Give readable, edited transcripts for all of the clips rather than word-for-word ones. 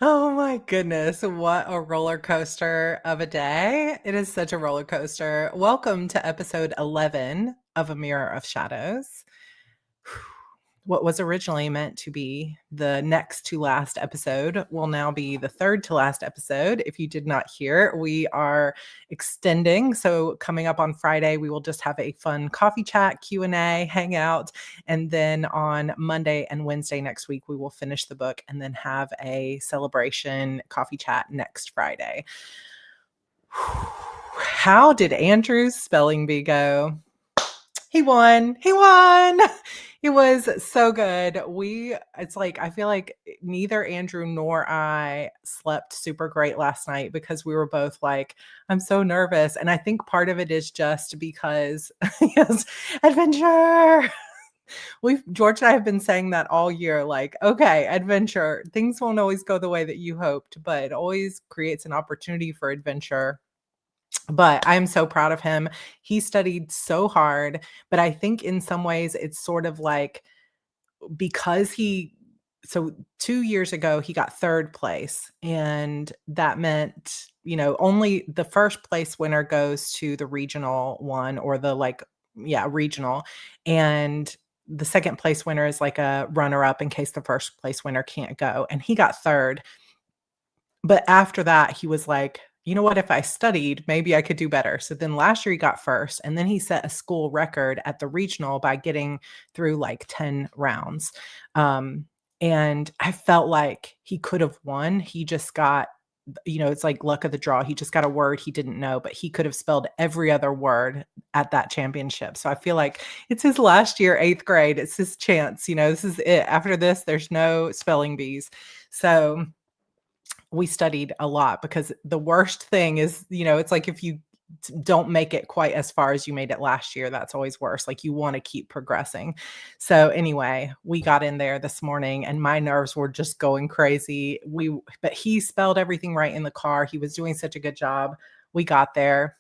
Oh my goodness, what a roller coaster of a day. It is such a roller coaster. Welcome to episode 11 of A Mirror of Shadows. What was originally meant to be the next to last episode will now be the third to last episode. If you did not hear, we are extending. So coming up on Friday, we will just have a fun coffee chat, Q&A, hangout. And then on Monday and Wednesday next week, we will finish the book and then have a celebration coffee chat next Friday. How did Andrew's spelling bee go? He won. He won. It was so good. It's like, I feel like neither Andrew nor I slept super great last night because we were both like, I'm so nervous. And I think part of it is just because, yes, adventure. George and I have been saying that all year, like, okay, adventure. Things won't always go the way that you hoped, but it always creates an opportunity for adventure. But I'm so proud of him. He studied so hard, but I think in some ways it's sort of like because so 2 years ago he got 3rd place, and that meant, only the first place winner goes to the regional one, or the regional, and the second place winner is like a runner up in case the first place winner can't go, and he got 3rd. But after that, he was like, "You know what? If I studied, maybe I could do better." So then last year he got 1st, and then he set a school record at the regional by getting through like 10 rounds. Um, and I felt like he could have won. He just got, it's like luck of the draw. He just got a word he didn't know, but he could have spelled every other word at that championship. So I feel like it's his last year, 8th grade. It's his chance. This is it. After this, there's no spelling bees. So we studied a lot, because the worst thing is, it's like if you don't make it quite as far as you made it last year, that's always worse. Like, you want to keep progressing. So anyway, we got in there this morning and my nerves were just going crazy. But he spelled everything right in the car. He was doing such a good job. We got there,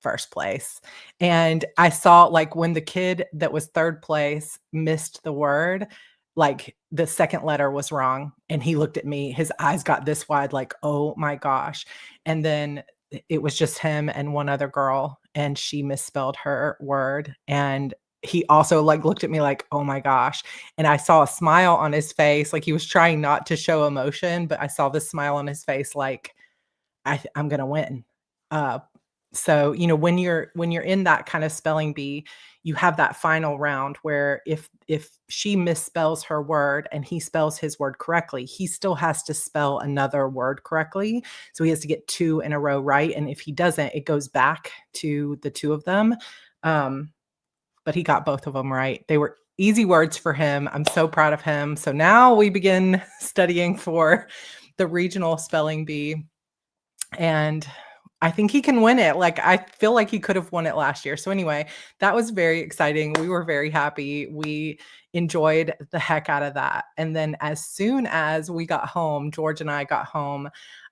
1st place. And I saw, like, when the kid that was 3rd place missed the word, like the second letter was wrong, and he looked at me, his eyes got this wide, like, oh my gosh. And then it was just him and one other girl, and she misspelled her word, and he also like looked at me like, oh my gosh. And I saw a smile on his face, like he was trying not to show emotion, but I saw this smile on his face, like, I'm gonna win. uh so, when you're in that kind of spelling bee, you have that final round where if she misspells her word and he spells his word correctly, he still has to spell another word correctly. So he has to get 2 in a row right. And if he doesn't, it goes back to the 2 of them. Um, but he got both of them right. They were easy words for him. I'm so proud of him. So now we begin studying for the regional spelling bee. And I think he can win it. Like, I feel like he could have won it last year. So anyway, that was very exciting. We were very happy. We enjoyed the heck out of that. And then as soon as we got home, George and I got home,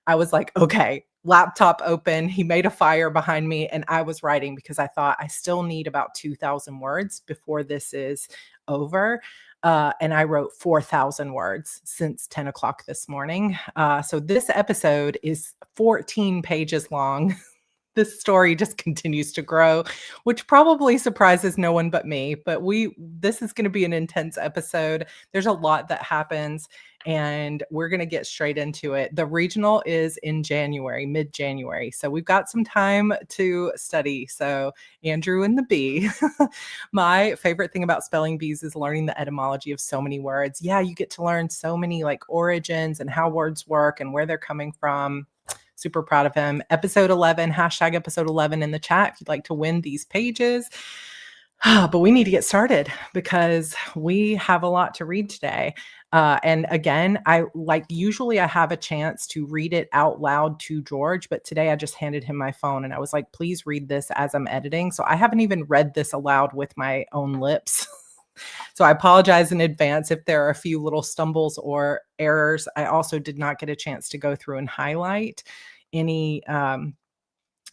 I was like, okay, laptop open. He made a fire behind me, and I was writing because I thought I still need about 2,000 words before this is over. And I wrote 4,000 words since 10 o'clock this morning. So this episode is 14 pages long. This story just continues to grow, which probably surprises no one but me. But this is going to be an intense episode. There's a lot that happens, and we're going to get straight into it. The regional is in January, mid-January. So we've got some time to study. So Andrew and the bee. My favorite thing about spelling bees is learning the etymology of so many words. Yeah, you get to learn so many like origins and how words work and where they're coming from. Super proud of him. Episode 11, hashtag episode 11 in the chat if you'd like to win these pages. But we need to get started because we have a lot to read today. And again, usually I have a chance to read it out loud to George, but today I just handed him my phone and I was like, please read this as I'm editing. So I haven't even read this aloud with my own lips. So I apologize in advance if there are a few little stumbles or errors. I also did not get a chance to go through and highlight any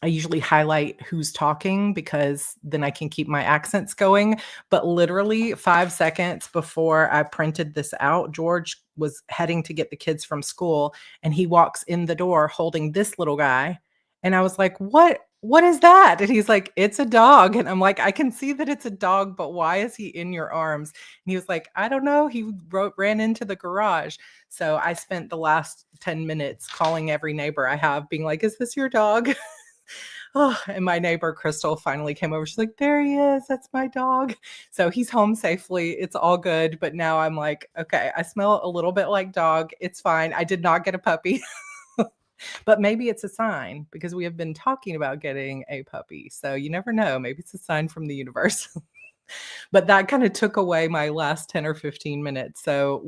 I usually highlight who's talking because then I can keep my accents going. But literally 5 seconds before I printed this out, George was heading to get the kids from school, and he walks in the door holding this little guy, and I was like, What is that?" And he's like, "It's a dog." And I'm like, "I can see that it's a dog, but why is he in your arms?" And he was like, "I don't know. He ran into the garage." So I spent the last 10 minutes calling every neighbor I have, being like, "Is this your dog?" Oh, and my neighbor Crystal finally came over. She's like, "There he is. That's my dog." So he's home safely. It's all good. But now I'm like, okay, I smell a little bit like dog. It's fine. I did not get a puppy. But maybe it's a sign because we have been talking about getting a puppy. So you never know. Maybe it's a sign from the universe. But that kind of took away my last 10 or 15 minutes. So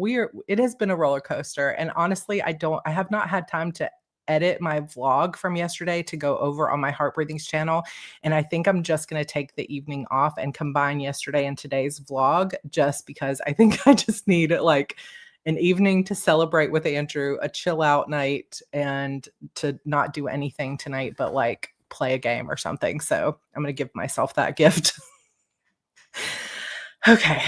it has been a roller coaster. And honestly, I have not had time to edit my vlog from yesterday to go over on my Heart Breathings channel. And I think I'm just going to take the evening off and combine yesterday and today's vlog just because I think I just need like an evening to celebrate with Andrew, a chill out night, and to not do anything tonight but like play a game or something. So I'm going to give myself that gift. Okay,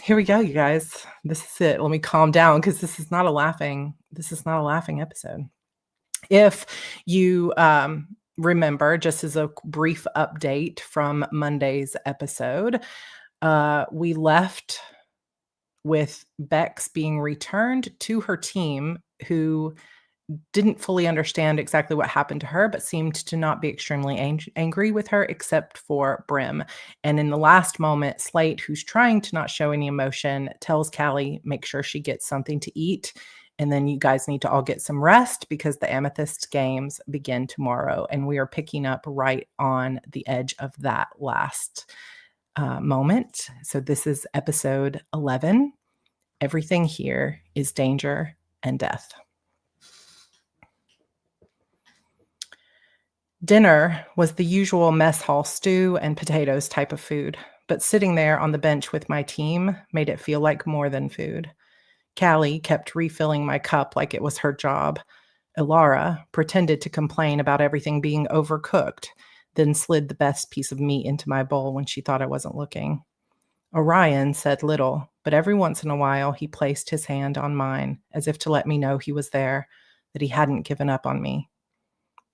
here we go, you guys. This is it. Let me calm down because this is not a laughing episode. If you remember, just as a brief update from Monday's episode, we left with Bex being returned to her team, who didn't fully understand exactly what happened to her, but seemed to not be extremely angry with her, except for Brim. And in the last moment, Slate, who's trying to not show any emotion, tells Callie, make sure she gets something to eat. And then you guys need to all get some rest because the Amethyst games begin tomorrow. And we are picking up right on the edge of that last moment. So this is episode 11. Everything here is danger and death. Dinner was the usual mess hall stew and potatoes type of food, but sitting there on the bench with my team made it feel like more than food. Callie kept refilling my cup like it was her job. Ilara pretended to complain about everything being overcooked, then slid the best piece of meat into my bowl when she thought I wasn't looking. Orion said little, but every once in a while he placed his hand on mine, as if to let me know he was there, that he hadn't given up on me.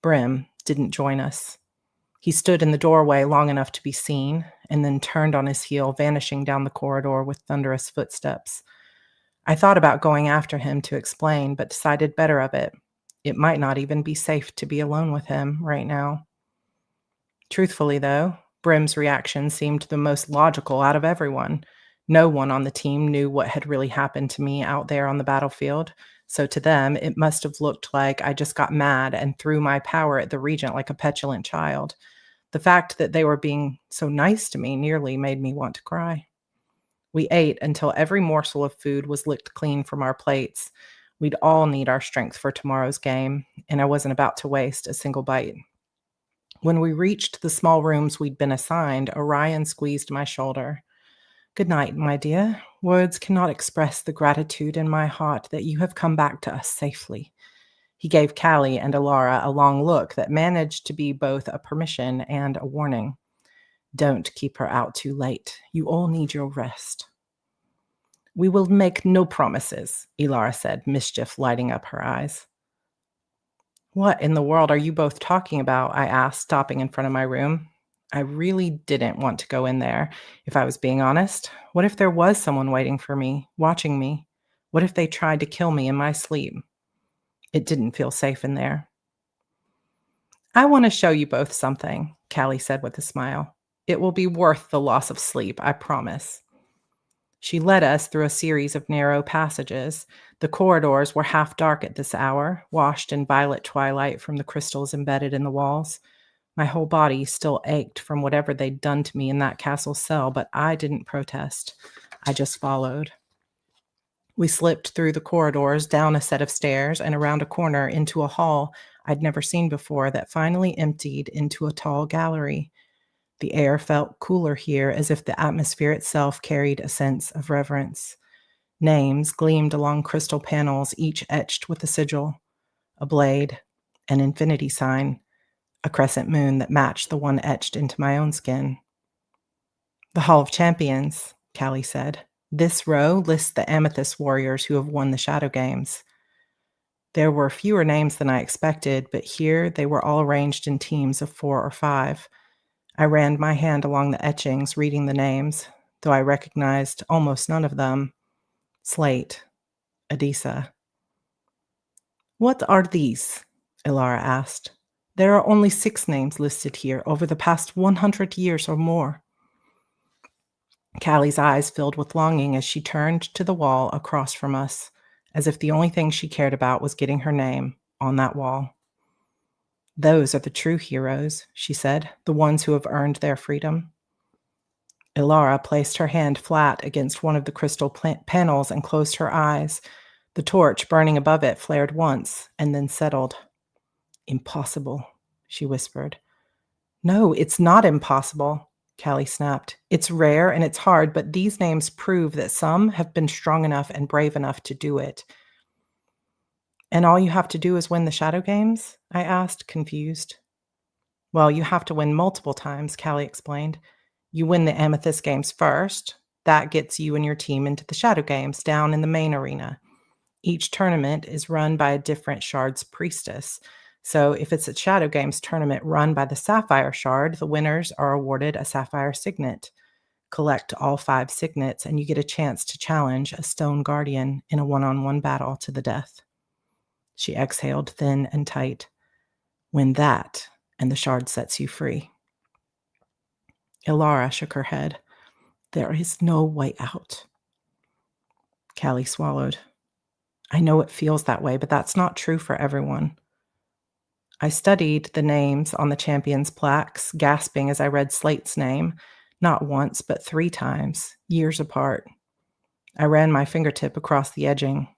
Brim didn't join us. He stood in the doorway long enough to be seen, and then turned on his heel, vanishing down the corridor with thunderous footsteps. I thought about going after him to explain, but decided better of it. It might not even be safe to be alone with him right now. Truthfully, though, Brim's reaction seemed the most logical out of everyone. No one on the team knew what had really happened to me out there on the battlefield, so to them, it must have looked like I just got mad and threw my power at the Regent like a petulant child. The fact that they were being so nice to me nearly made me want to cry. We ate until every morsel of food was licked clean from our plates. We'd all need our strength for tomorrow's game, and I wasn't about to waste a single bite. When we reached the small rooms we'd been assigned, Orion squeezed my shoulder. "Good night, my dear. Words cannot express the gratitude in my heart that you have come back to us safely." He gave Callie and Ilara a long look that managed to be both a permission and a warning. "Don't keep her out too late. You all need your rest." "We will make no promises," Ilara said, mischief lighting up her eyes. "What in the world are you both talking about?" I asked, stopping in front of my room. I really didn't want to go in there, if I was being honest. What if there was someone waiting for me, watching me? What if they tried to kill me in my sleep? It didn't feel safe in there. "I want to show you both something," Callie said with a smile. "It will be worth the loss of sleep, I promise." She led us through a series of narrow passages. The corridors were half dark at this hour, washed in violet twilight from the crystals embedded in the walls. My whole body still ached from whatever they'd done to me in that castle cell, but I didn't protest. I just followed. We slipped through the corridors, down a set of stairs, and around a corner into a hall I'd never seen before that finally emptied into a tall gallery. The air felt cooler here, as if the atmosphere itself carried a sense of reverence. Names gleamed along crystal panels, each etched with a sigil, a blade, an infinity sign, A crescent moon that matched the one etched into my own skin. The Hall of Champions, Callie said. This row lists the Amethyst warriors who have won the Shadow Games. There were fewer names than I expected, but here they were all arranged in teams of 4 or 5. I ran my hand along the etchings, reading the names, though I recognized almost none of them. Slate, Adisa. What are these? Ilara asked. There are only 6 names listed here over the past 100 years or more. Callie's eyes filled with longing as she turned to the wall across from us, as if the only thing she cared about was getting her name on that wall. Those are the true heroes, she said, the ones who have earned their freedom. Ilara placed her hand flat against one of the crystal panels and closed her eyes. The torch burning above it flared once and then settled. Impossible, she whispered. No, it's not impossible, Callie snapped. It's rare and it's hard, but these names prove that some have been strong enough and brave enough to do it. And all you have to do is win the Shadow Games? I asked, confused. Well, you have to win multiple times, Callie explained. You win the Amethyst Games first. That gets you and your team into the Shadow Games down in the main arena. Each tournament is run by a different Shard's priestess. So if it's a Shadow Games tournament run by the Sapphire Shard, the winners are awarded a Sapphire Signet. Collect all 5 signets and you get a chance to challenge a Stone Guardian in a one-on-one battle to the death. She exhaled thin and tight. Win that, and the shard sets you free. Ilara shook her head. There is no way out. Callie swallowed. I know it feels that way, but that's not true for everyone. I studied the names on the champions' plaques, gasping as I read Slate's name, not once, but 3 times, years apart. I ran my fingertip across the edging.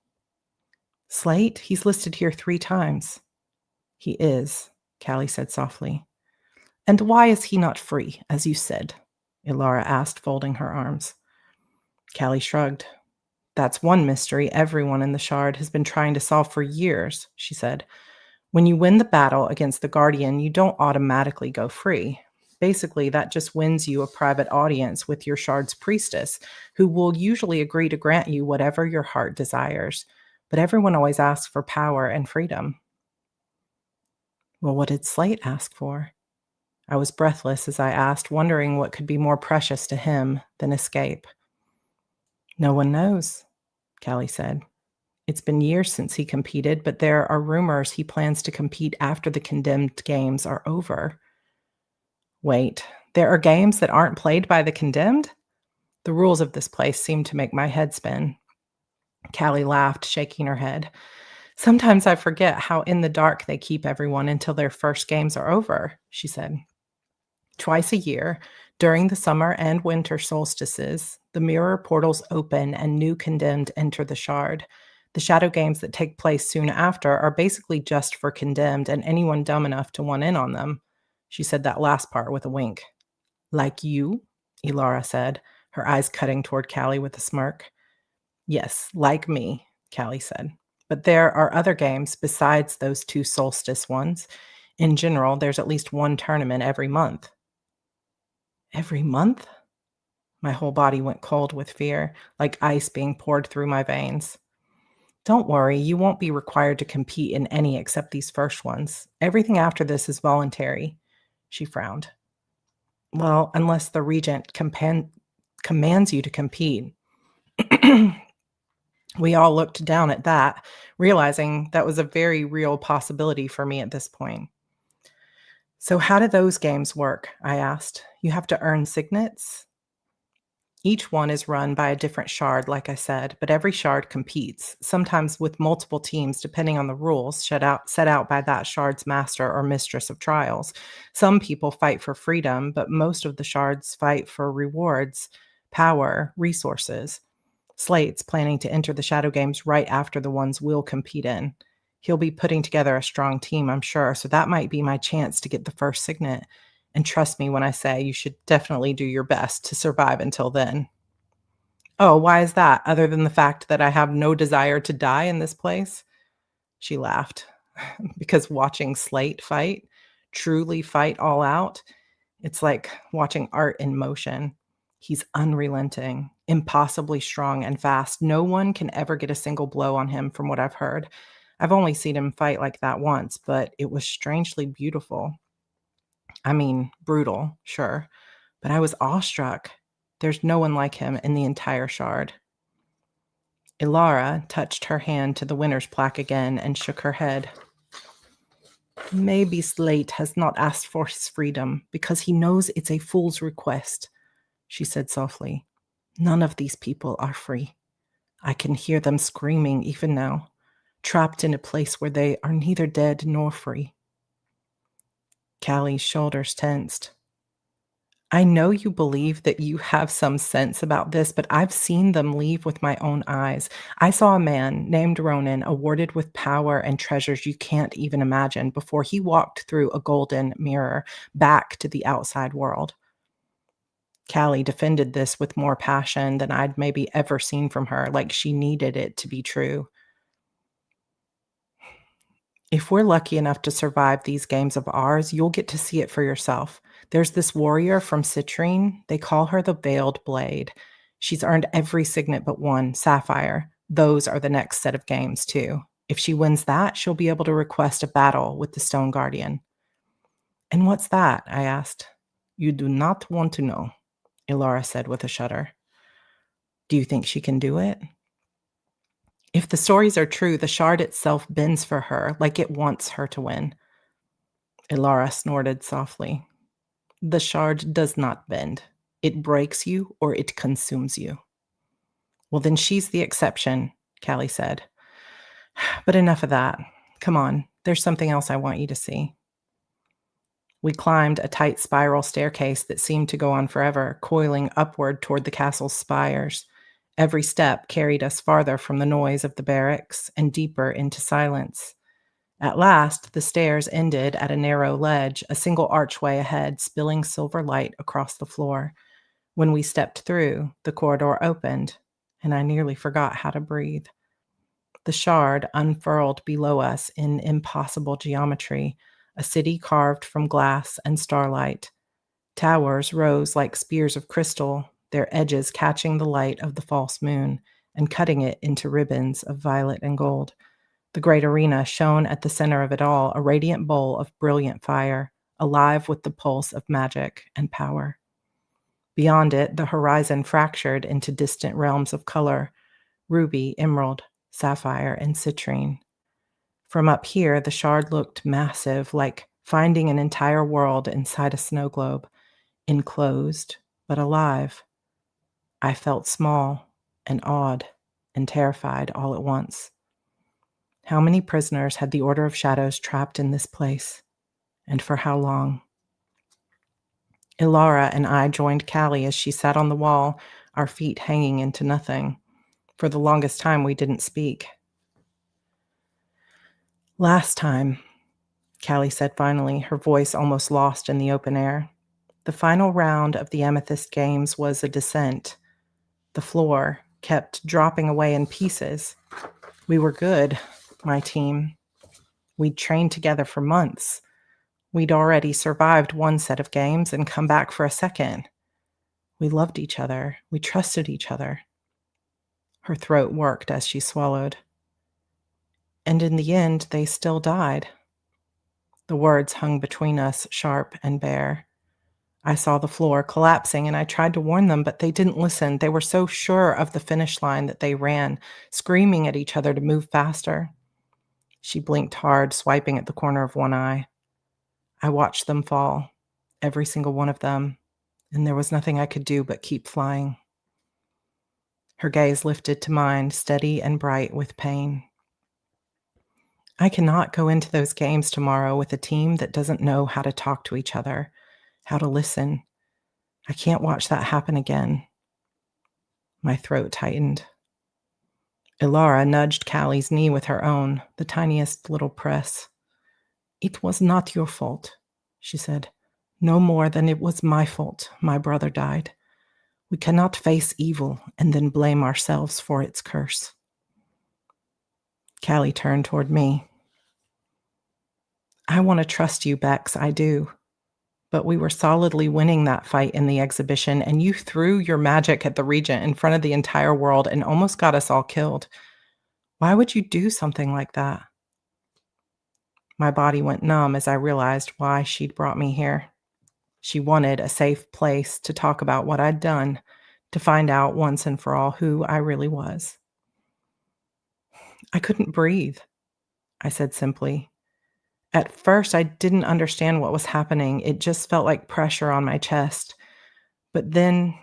Slate? He's listed here 3 times. He is, Callie said softly. And why is he not free, as you said? Ilara asked, folding her arms. Callie shrugged. That's one mystery everyone in the Shard has been trying to solve for years, she said. When you win the battle against the Guardian, you don't automatically go free. Basically, that just wins you a private audience with your Shard's priestess, who will usually agree to grant you whatever your heart desires. But everyone always asks for power and freedom. Well, what did Slate ask for? I was breathless as I asked, wondering what could be more precious to him than escape. No one knows, Callie said. It's been years since he competed, but there are rumors he plans to compete after the Condemned Games are over. Wait, there are games that aren't played by the Condemned? The rules of this place seemed to make my head spin. Callie laughed, shaking her head. Sometimes I forget how in the dark they keep everyone until their first games are over, she said. Twice a year, during the summer and winter solstices, the mirror portals open and new Condemned enter the Shard. The Shadow Games that take place soon after are basically just for Condemned and anyone dumb enough to want in on them. She said that last part with a wink. Like you? Ilara said, her eyes cutting toward Callie with a smirk. Yes, like me, Callie said. But there are other games besides those 2 solstice ones. In general, there's at least 1 tournament every month. Every month? My whole body went cold with fear, like ice being poured through my veins. Don't worry, you won't be required to compete in any except these first ones. Everything after this is voluntary. She frowned. Well, unless the regent commands you to compete. We all looked down at that, realizing that was a very real possibility for me at this point. So how do those games work? I asked. You have to earn signets? Each one is run by a different shard, like I said, but every shard competes, sometimes with multiple teams depending on the rules set out by that shard's master or mistress of trials. Some people fight for freedom, but most of the shards fight for rewards, power, resources. Slate's planning to enter the Shadow Games right after the ones we'll compete in. He'll be putting together a strong team, I'm sure, so that might be my chance to get the first signet. And trust me when I say you should definitely do your best to survive until then. Oh, why is that, other than the fact that I have no desire to die in this place? She laughed. Because watching Slate fight, truly fight all out, it's like watching art in motion. He's unrelenting, impossibly strong and fast. No one can ever get a single blow on him from what I've heard. I've only seen him fight like that once, but it was strangely beautiful. I mean, brutal, sure, but I was awestruck. There's no one like him in the entire shard. Ilara touched her hand to the winner's plaque again and shook her head. Maybe Slate has not asked for his freedom because he knows it's a fool's request, she said softly. None of these people are free. I can hear them screaming even now, trapped in a place where they are neither dead nor free. Callie's shoulders tensed. I know you believe that you have some sense about this, but I've seen them leave with my own eyes. I saw a man named Ronan awarded with power and treasures you can't even imagine before he walked through a golden mirror back to the outside world. Callie defended this with more passion than I'd maybe ever seen from her, like she needed it to be true. If we're lucky enough to survive these games of ours, you'll get to see it for yourself. There's this warrior from Citrine. They call her the Veiled Blade. She's earned every signet but one, Sapphire. Those are the next set of games, too. If she wins that, she'll be able to request a battle with the Stone Guardian. And what's that? I asked. You do not want to know, Ilara said with a shudder. Do you think she can do it? If the stories are true, the shard itself bends for her, like it wants her to win. Ilara snorted softly. The shard does not bend. It breaks you or it consumes you. Well, then she's the exception, Callie said. But enough of that. Come on, there's something else I want you to see. We climbed a tight spiral staircase that seemed to go on forever, coiling upward toward the castle's spires. Every step carried us farther from the noise of the barracks and deeper into silence. At last, the stairs ended at a narrow ledge, a single archway ahead, spilling silver light across the floor. When we stepped through, the corridor opened, and I nearly forgot how to breathe. The shard unfurled below us in impossible geometry, a city carved from glass and starlight. Towers rose like spears of crystal, their edges catching the light of the false moon and cutting it into ribbons of violet and gold. The great arena shone at the center of it all, a radiant bowl of brilliant fire, alive with the pulse of magic and power. Beyond it, the horizon fractured into distant realms of color, ruby, emerald, sapphire, and citrine. From up here, the shard looked massive, like finding an entire world inside a snow globe, enclosed but alive. I felt small and awed and terrified all at once. How many prisoners had the Order of Shadows trapped in this place? And for how long? Ilara and I joined Callie as she sat on the wall, our feet hanging into nothing. For the longest time, we didn't speak. Last time, Callie said finally, her voice almost lost in the open air. The final round of the Amethyst Games was a descent. The floor kept dropping away in pieces. We were good, my team. We'd trained together for months. We'd already survived one set of games and come back for a second. We loved each other. We trusted each other. Her throat worked as she swallowed. And in the end, they still died. The words hung between us, sharp and bare. I saw the floor collapsing, and I tried to warn them, but they didn't listen. They were so sure of the finish line that they ran, screaming at each other to move faster. She blinked hard, swiping at the corner of one eye. I watched them fall, every single one of them, and there was nothing I could do but keep flying. Her gaze lifted to mine, steady and bright with pain. I cannot go into those games tomorrow with a team that doesn't know how to talk to each other, how to listen. I can't watch that happen again. My throat tightened. Ilara nudged Callie's knee with her own, the tiniest little press. It was not your fault, she said. No more than it was my fault my brother died. We cannot face evil and then blame ourselves for its curse. Callie turned toward me. I want to trust you, Bex, I do. But we were solidly winning that fight in the exhibition, and you threw your magic at the Regent in front of the entire world and almost got us all killed. Why would you do something like that? My body went numb as I realized why she'd brought me here. She wanted a safe place to talk about what I'd done, to find out once and for all who I really was. I couldn't breathe, I said simply. At first, I didn't understand what was happening. It just felt like pressure on my chest. But then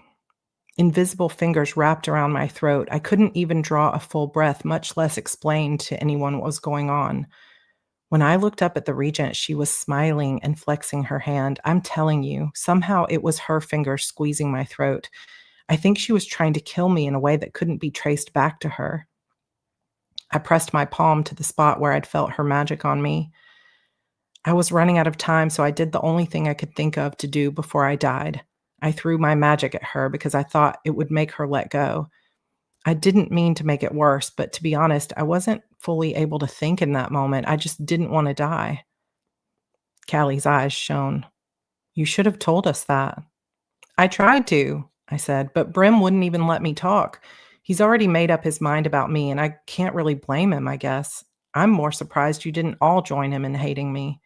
invisible fingers wrapped around my throat. I couldn't even draw a full breath, much less explain to anyone what was going on. When I looked up at the Regent, she was smiling and flexing her hand. I'm telling you, somehow it was her fingers squeezing my throat. I think she was trying to kill me in a way that couldn't be traced back to her. I pressed my palm to the spot where I'd felt her magic on me. I was running out of time, so I did the only thing I could think of to do before I died. I threw my magic at her because I thought it would make her let go. I didn't mean to make it worse, but to be honest, I wasn't fully able to think in that moment. I just didn't want to die. Callie's eyes shone. You should have told us that. I tried to, I said, but Brim wouldn't even let me talk. He's already made up his mind about me, and I can't really blame him, I guess. I'm more surprised you didn't all join him in hating me.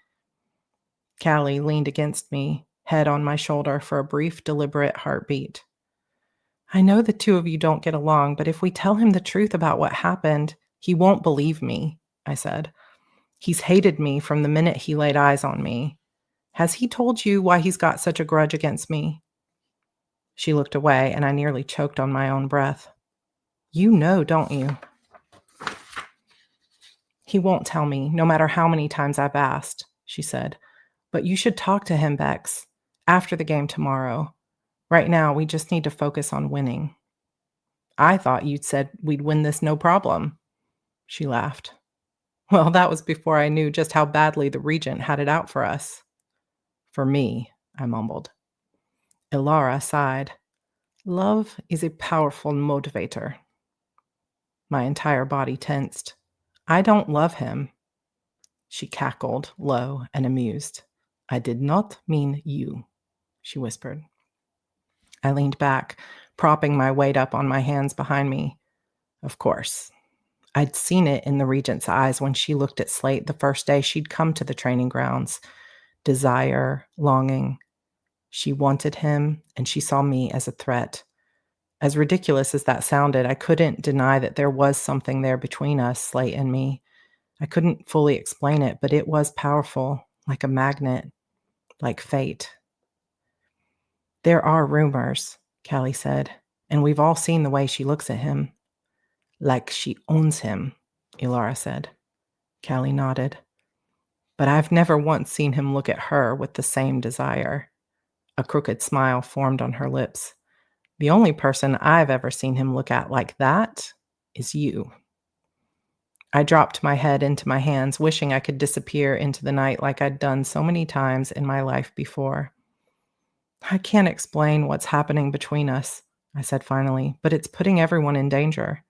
Callie leaned against me, head on my shoulder for a brief, deliberate heartbeat. I know the two of you don't get along, but if we tell him the truth about what happened, he won't believe me, I said. He's hated me from the minute he laid eyes on me. Has he told you why he's got such a grudge against me? She looked away, and I nearly choked on my own breath. You know, don't you? He won't tell me, no matter how many times I've asked, she said. But you should talk to him, Bex, after the game tomorrow. Right now, we just need to focus on winning. I thought you'd said we'd win this no problem. She laughed. Well, that was before I knew just how badly the Regent had it out for us. For me, I mumbled. Ilara sighed. Love is a powerful motivator. My entire body tensed. I don't love him. She cackled, low and amused. I did not mean you, she whispered. I leaned back, propping my weight up on my hands behind me. Of course. I'd seen it in the Regent's eyes when she looked at Slate the first day she'd come to the training grounds. Desire, longing. She wanted him, and she saw me as a threat. As ridiculous as that sounded, I couldn't deny that there was something there between us, Slate and me. I couldn't fully explain it, but it was powerful, like a magnet, like fate. There are rumors, Callie said, and we've all seen the way she looks at him. Like she owns him, Ilara said. Callie nodded. But I've never once seen him look at her with the same desire. A crooked smile formed on her lips. The only person I've ever seen him look at like that is you. I dropped my head into my hands, wishing I could disappear into the night like I'd done so many times in my life before. I can't explain what's happening between us, I said finally, but it's putting everyone in danger.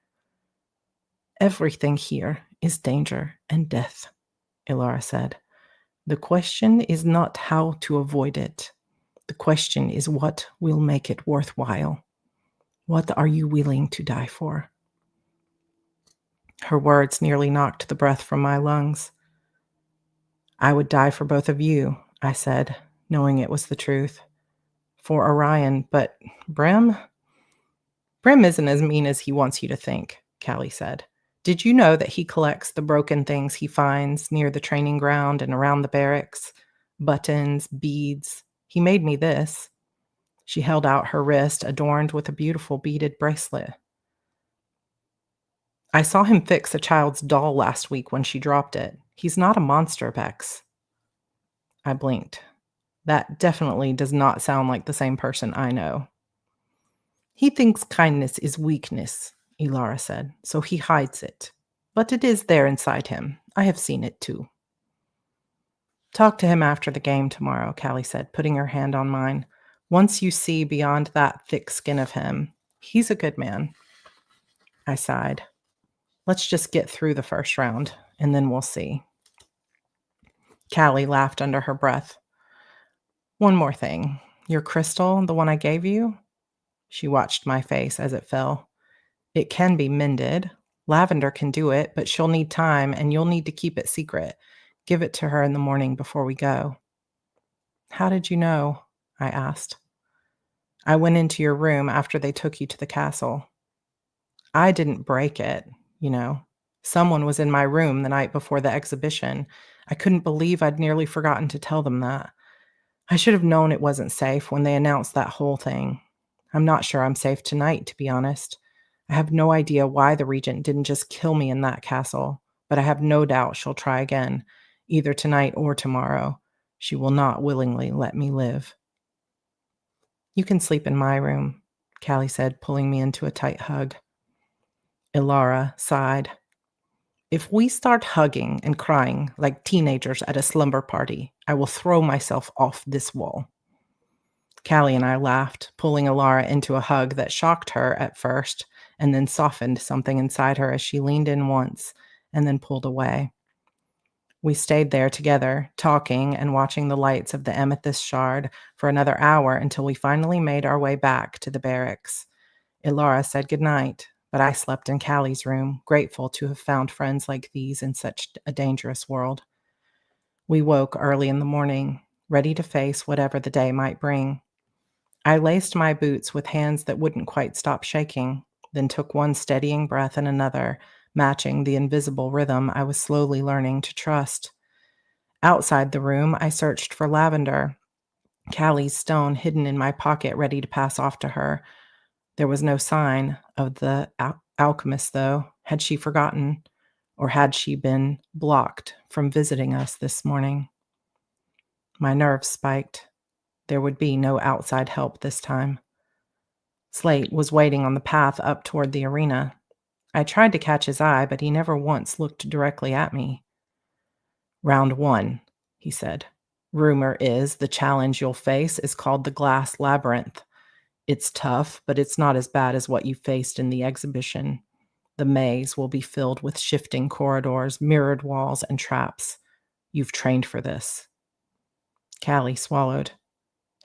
Everything here is danger and death, Ilara said. The question is not how to avoid it. The question is what will make it worthwhile. What are you willing to die for? Her words nearly knocked the breath from my lungs. I would die for both of you, I said, knowing it was the truth. For Orion, but Brim? Brim isn't as mean as he wants you to think, Callie said. Did you know that he collects the broken things he finds near the training ground and around the barracks? Buttons, beads. He made me this. She held out her wrist, adorned with a beautiful beaded bracelet. I saw him fix a child's doll last week when she dropped it. He's not a monster, Bex. I blinked. That definitely does not sound like the same person I know. He thinks kindness is weakness, Ilara said, so he hides it. But it is there inside him. I have seen it too. Talk to him after the game tomorrow, Callie said, putting her hand on mine. Once you see beyond that thick skin of him, he's a good man. I sighed. Let's just get through the first round, and then we'll see. Callie laughed under her breath. One more thing. Your crystal, the one I gave you? She watched my face as it fell. It can be mended. Lavender can do it, but she'll need time and you'll need to keep it secret. Give it to her in the morning before we go. How did you know? I asked. I went into your room after they took you to the castle. I didn't break it, you know. Someone was in my room the night before the exhibition. I couldn't believe I'd nearly forgotten to tell them that. I should have known it wasn't safe when they announced that whole thing. I'm not sure I'm safe tonight, to be honest. I have no idea why the regent didn't just kill me in that castle, but I have no doubt she'll try again, either tonight or tomorrow. She will not willingly let me live. You can sleep in my room, Callie said, pulling me into a tight hug. Ilara sighed. If we start hugging and crying like teenagers at a slumber party, I will throw myself off this wall. Callie and I laughed, pulling Ilara into a hug that shocked her at first and then softened something inside her as she leaned in once and then pulled away. We stayed there together, talking and watching the lights of the amethyst shard for another hour until we finally made our way back to the barracks. Ilara said goodnight, but I slept in Callie's room, grateful to have found friends like these in such a dangerous world. We woke early in the morning, ready to face whatever the day might bring. I laced my boots with hands that wouldn't quite stop shaking, then took one steadying breath and another, matching the invisible rhythm I was slowly learning to trust. Outside the room, I searched for Lavender, Callie's stone hidden in my pocket ready to pass off to her. There was no sign of the alchemist, though. Had she forgotten, or had she been blocked from visiting us this morning? My nerves spiked. There would be no outside help this time. Slate was waiting on the path up toward the arena. I tried to catch his eye, but he never once looked directly at me. Round 1, he said. Rumor is the challenge you'll face is called the Glass Labyrinth. It's tough, but it's not as bad as what you faced in the exhibition. The maze will be filled with shifting corridors, mirrored walls, and traps. You've trained for this. Callie swallowed.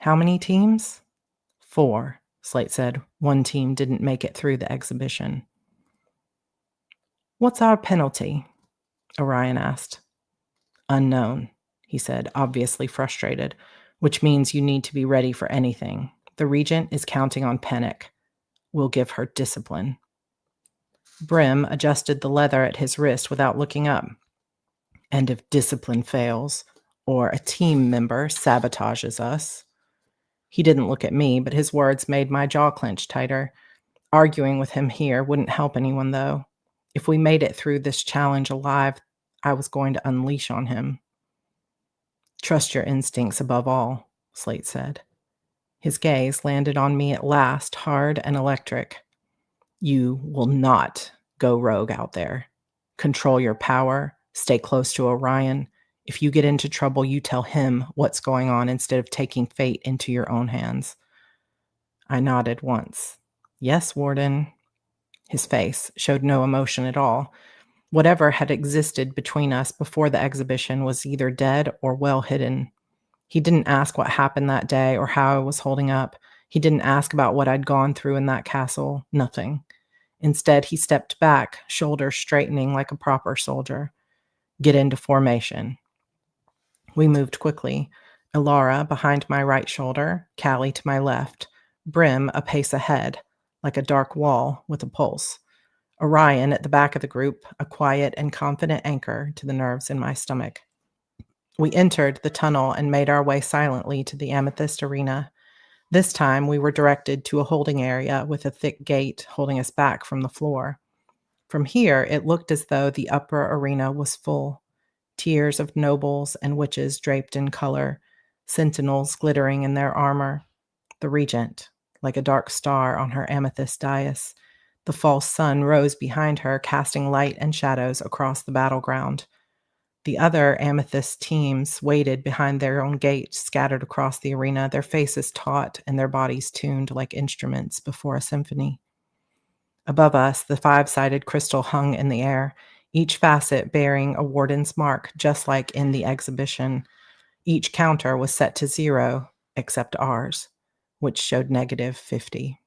How many teams? 4, Slate said. One team didn't make it through the exhibition. What's our penalty? Orion asked. Unknown, he said, obviously frustrated, which means you need to be ready for anything. The regent is counting on panic. We'll give her discipline. Brim adjusted the leather at his wrist without looking up. And if discipline fails, or a team member sabotages us. He didn't look at me, but his words made my jaw clench tighter. Arguing with him here wouldn't help anyone, though. If we made it through this challenge alive, I was going to unleash on him. Trust your instincts above all, Slate said. His gaze landed on me at last, hard and electric. You will not go rogue out there. Control your power. Stay close to Orion. If you get into trouble, you tell him what's going on instead of taking fate into your own hands. I nodded once. Yes, Warden. His face showed no emotion at all. Whatever had existed between us before the exhibition was either dead or well hidden. He didn't ask what happened that day or how I was holding up. He didn't ask about what I'd gone through in that castle. Nothing. Instead, he stepped back, shoulders straightening like a proper soldier. Get into formation. We moved quickly. Ilara behind my right shoulder, Callie to my left, Brim a pace ahead, like a dark wall with a pulse. Orion at the back of the group, a quiet and confident anchor to the nerves in my stomach. We entered the tunnel and made our way silently to the amethyst arena. This time we were directed to a holding area with a thick gate holding us back from the floor. From here, it looked as though the upper arena was full. Tiers of nobles and witches draped in color, sentinels glittering in their armor. The regent, like a dark star on her amethyst dais. The false sun rose behind her, casting light and shadows across the battleground. The other amethyst teams waited behind their own gates, scattered across the arena, their faces taut and their bodies tuned like instruments before a symphony. Above us, the 5-sided crystal hung in the air. each facet bearing a warden's mark, just like in the exhibition. Each counter was set to 0, except ours, which showed -50.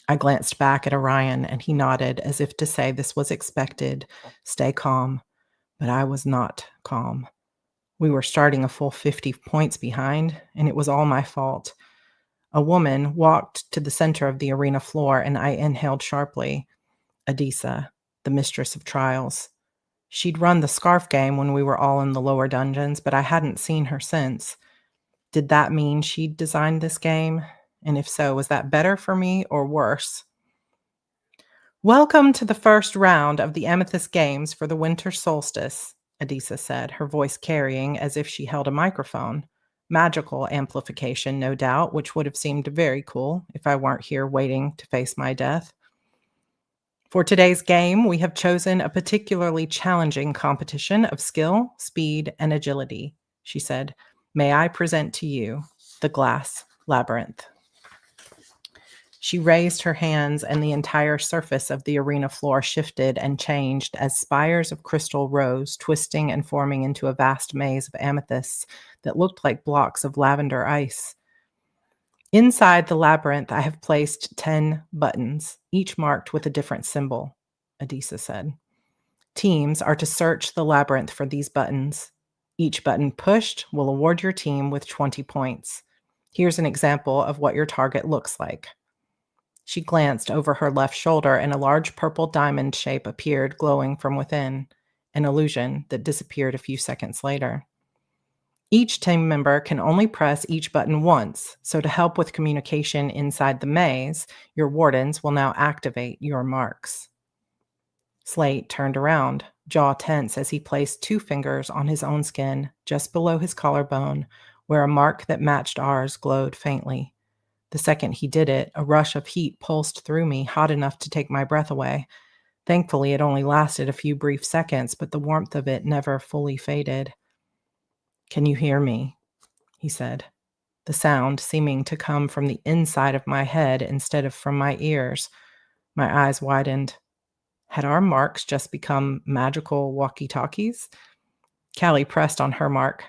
I glanced back at Orion, and he nodded as if to say this was expected. Stay calm. But I was not calm. We were starting a full 50 points behind, and it was all my fault. A woman walked to the center of the arena floor, and I inhaled sharply. Adisa, the mistress of trials. She'd run the scarf game when we were all in the lower dungeons, but I hadn't seen her since. Did that mean she'd designed this game? And if so, was that better for me or worse? Welcome to the first round of the Amethyst Games for the winter solstice, Adisa said, her voice carrying as if she held a microphone. Magical amplification, no doubt, which would have seemed very cool if I weren't here waiting to face my death. For today's game, we have chosen a particularly challenging competition of skill, speed, and agility, she said. May I present to you the Glass Labyrinth. She raised her hands, and the entire surface of the arena floor shifted and changed as spires of crystal rose, twisting and forming into a vast maze of amethysts that looked like blocks of lavender ice. Inside the labyrinth, I have placed 10 buttons, each marked with a different symbol, Adisa said. Teams are to search the labyrinth for these buttons. Each button pushed will award your team with 20 points. Here's an example of what your target looks like. She glanced over her left shoulder, and a large purple diamond shape appeared glowing from within, an illusion that disappeared a few seconds later. Each team member can only press each button once, so to help with communication inside the maze, your wardens will now activate your marks. Slate turned around, jaw tense as he placed 2 fingers on his own skin, just below his collarbone, where a mark that matched ours glowed faintly. The second he did it, a rush of heat pulsed through me, hot enough to take my breath away. Thankfully, it only lasted a few brief seconds, but the warmth of it never fully faded. Can you hear me? He said, the sound seeming to come from the inside of my head instead of from my ears. My eyes widened. Had our marks just become magical walkie-talkies? Callie pressed on her mark.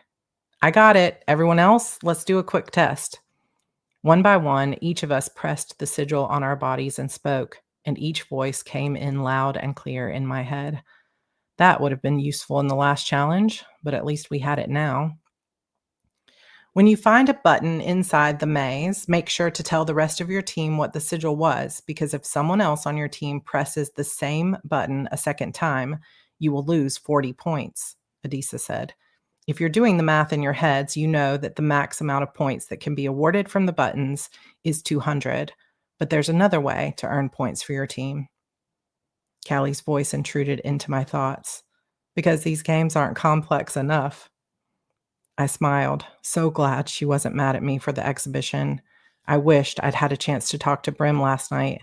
I got it. Everyone else, let's do a quick test. One by one, each of us pressed the sigil on our bodies and spoke, and each voice came in loud and clear in my head. That would have been useful in the last challenge, but at least we had it now. When you find a button inside the maze, make sure to tell the rest of your team what the sigil was, because if someone else on your team presses the same button a second time, you will lose 40 points, Adisa said. If you're doing the math in your heads, you know that the max amount of points that can be awarded from the buttons is 200, but there's another way to earn points for your team. Callie's voice intruded into my thoughts. Because these games aren't complex enough. I smiled, so glad she wasn't mad at me for the exhibition. I wished I'd had a chance to talk to Brim last night.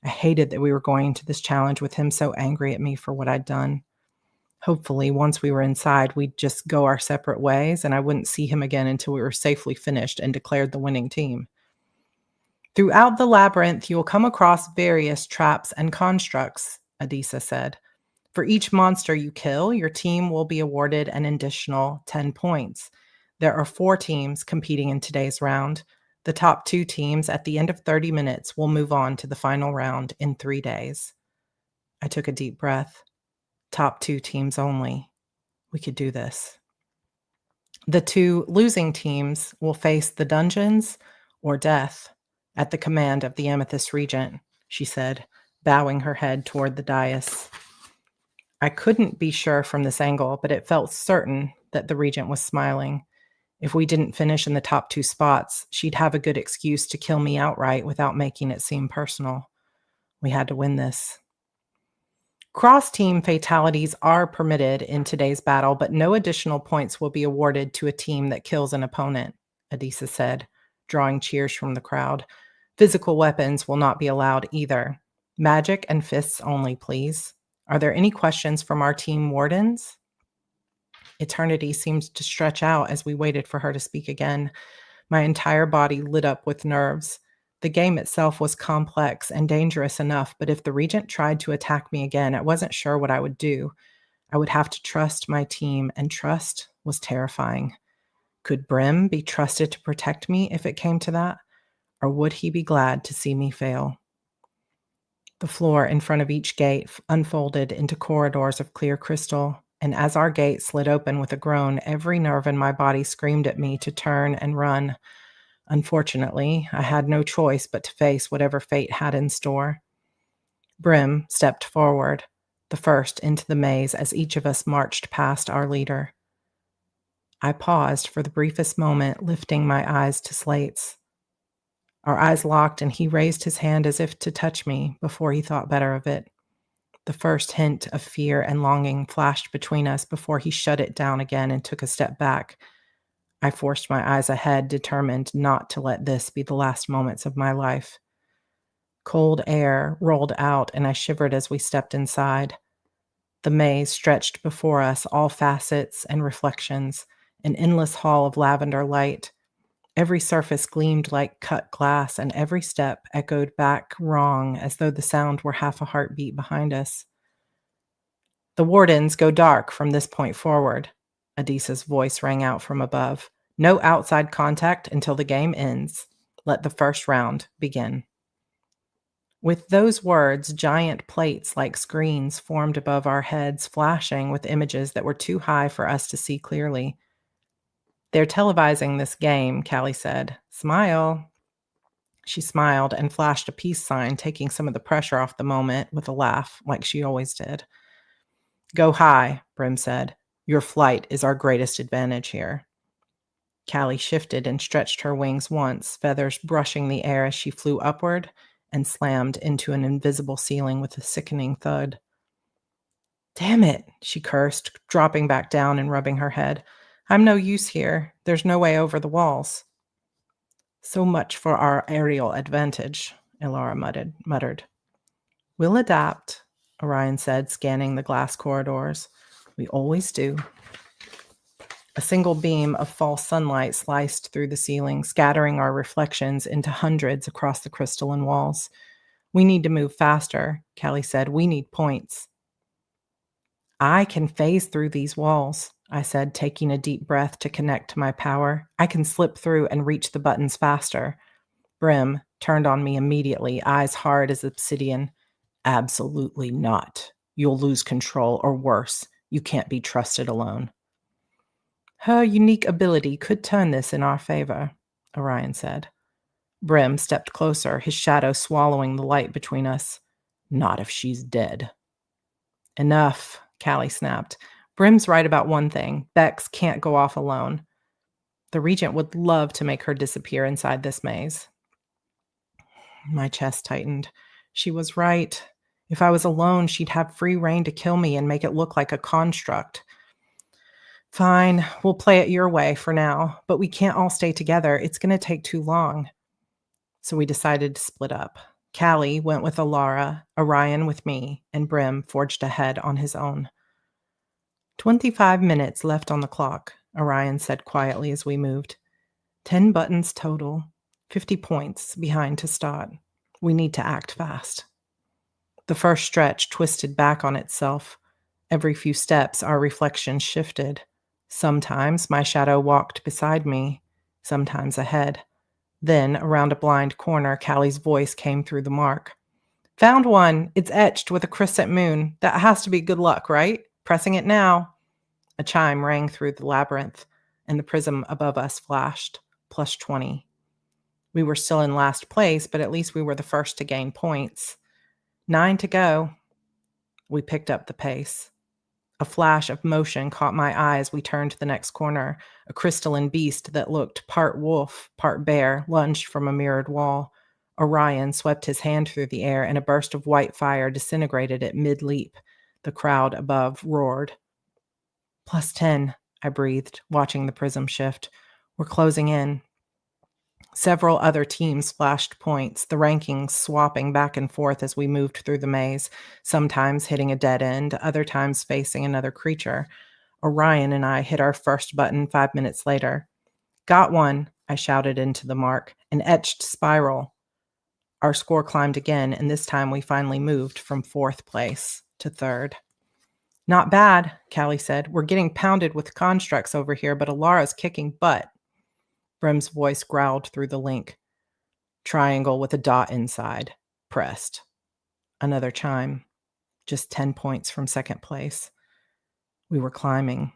I hated that we were going into this challenge with him so angry at me for what I'd done. Hopefully, once we were inside, we'd just go our separate ways, and I wouldn't see him again until we were safely finished and declared the winning team. Throughout the labyrinth, you will come across various traps and constructs, Adisa said. For each monster you kill, your team will be awarded an additional 10 points. There are 4 teams competing in today's round. The top 2 teams at the end of 30 minutes will move on to the final round in 3 days. I took a deep breath. Top 2 teams only. We could do this. The 2 losing teams will face the dungeons or death at the command of the Amethyst Regent, she said, bowing her head toward the dais. I couldn't be sure from this angle, but it felt certain that the Regent was smiling. If we didn't finish in the top 2 spots, she'd have a good excuse to kill me outright without making it seem personal. We had to win this. Cross-team fatalities are permitted in today's battle, but no additional points will be awarded to a team that kills an opponent, Adisa said, drawing cheers from the crowd. Physical weapons will not be allowed either. Magic and fists only, please. Are there any questions from our team wardens? Eternity seemed to stretch out as we waited for her to speak again. My entire body lit up with nerves. The game itself was complex and dangerous enough, but if the regent tried to attack me again, I wasn't sure what I would do. I would have to trust my team, and trust was terrifying. Could Brim be trusted to protect me if it came to that? Or would he be glad to see me fail? The floor in front of each gate unfolded into corridors of clear crystal, and as our gate slid open with a groan, every nerve in my body screamed at me to turn and run. Unfortunately, I had no choice but to face whatever fate had in store. Brim stepped forward, the first into the maze as each of us marched past our leader. I paused for the briefest moment, lifting my eyes to Slate's. Our eyes locked, and he raised his hand as if to touch me before he thought better of it. The first hint of fear and longing flashed between us before he shut it down again and took a step back. I forced my eyes ahead, determined not to let this be the last moments of my life. Cold air rolled out, and I shivered as we stepped inside. The maze stretched before us, all facets and reflections, an endless hall of lavender light. Every surface gleamed like cut glass, and every step echoed back wrong, as though the sound were half a heartbeat behind us. The wardens go dark from this point forward, Adisa's voice rang out from above. No outside contact until the game ends. Let the first round begin. With those words, giant plates like screens formed above our heads, flashing with images that were too high for us to see clearly. They're televising this game, Callie said. Smile. She smiled and flashed a peace sign, taking some of the pressure off the moment with a laugh, like she always did. Go high, Brim said. Your flight is our greatest advantage here. Callie shifted and stretched her wings once, feathers brushing the air as she flew upward and slammed into an invisible ceiling with a sickening thud. Damn it, she cursed, dropping back down and rubbing her head. I'm no use here. There's no way over the walls. So much for our aerial advantage, Elara muttered. We'll adapt, Orion said, scanning the glass corridors. We always do. A single beam of false sunlight sliced through the ceiling, scattering our reflections into hundreds across the crystalline walls. We need to move faster, Callie said. We need points. I can phase through these walls, I said, taking a deep breath to connect to my power. I can slip through and reach the buttons faster. Brim turned on me immediately, eyes hard as obsidian. Absolutely not. You'll lose control, or worse, you can't be trusted alone. Her unique ability could turn this in our favor, Orion said. Brim stepped closer, his shadow swallowing the light between us. Not if she's dead. Enough, Callie snapped. Brim's right about one thing. Bex can't go off alone. The regent would love to make her disappear inside this maze. My chest tightened. She was right. If I was alone, she'd have free rein to kill me and make it look like a construct. Fine, we'll play it your way for now, but we can't all stay together. It's going to take too long. So we decided to split up. Callie went with Elara, Orion with me, and Brim forged ahead on his own. 25 minutes left on the clock, Orion said quietly as we moved. 10 buttons total, 50 points behind to start. We need to act fast. The first stretch twisted back on itself. Every few steps, our reflection shifted. Sometimes my shadow walked beside me, sometimes ahead. Then, around a blind corner, Callie's voice came through the mark. Found one. It's etched with a crescent moon. That has to be good luck, right? Pressing it now. A chime rang through the labyrinth, and the prism above us flashed. Plus 20. We were still in last place, but at least we were the first to gain points. 9 to go. We picked up the pace. A flash of motion caught my eye as we turned to the next corner. A crystalline beast that looked part wolf, part bear, lunged from a mirrored wall. Orion swept his hand through the air, and a burst of white fire disintegrated at mid-leap. The crowd above roared. Plus 10, I breathed, watching the prism shift. We're closing in. Several other teams flashed points, the rankings swapping back and forth as we moved through the maze, sometimes hitting a dead end, other times facing another creature. Orion and I hit our first button 5 minutes later. Got one, I shouted into the mark, an etched spiral. Our score climbed again, and this time we finally moved from 4th place to 3rd. Not bad, Callie said. We're getting pounded with constructs over here, but Alara's kicking butt. Brim's voice growled through the link. Triangle with a dot inside. Pressed. Another chime. Just 10 points from 2nd place. We were climbing.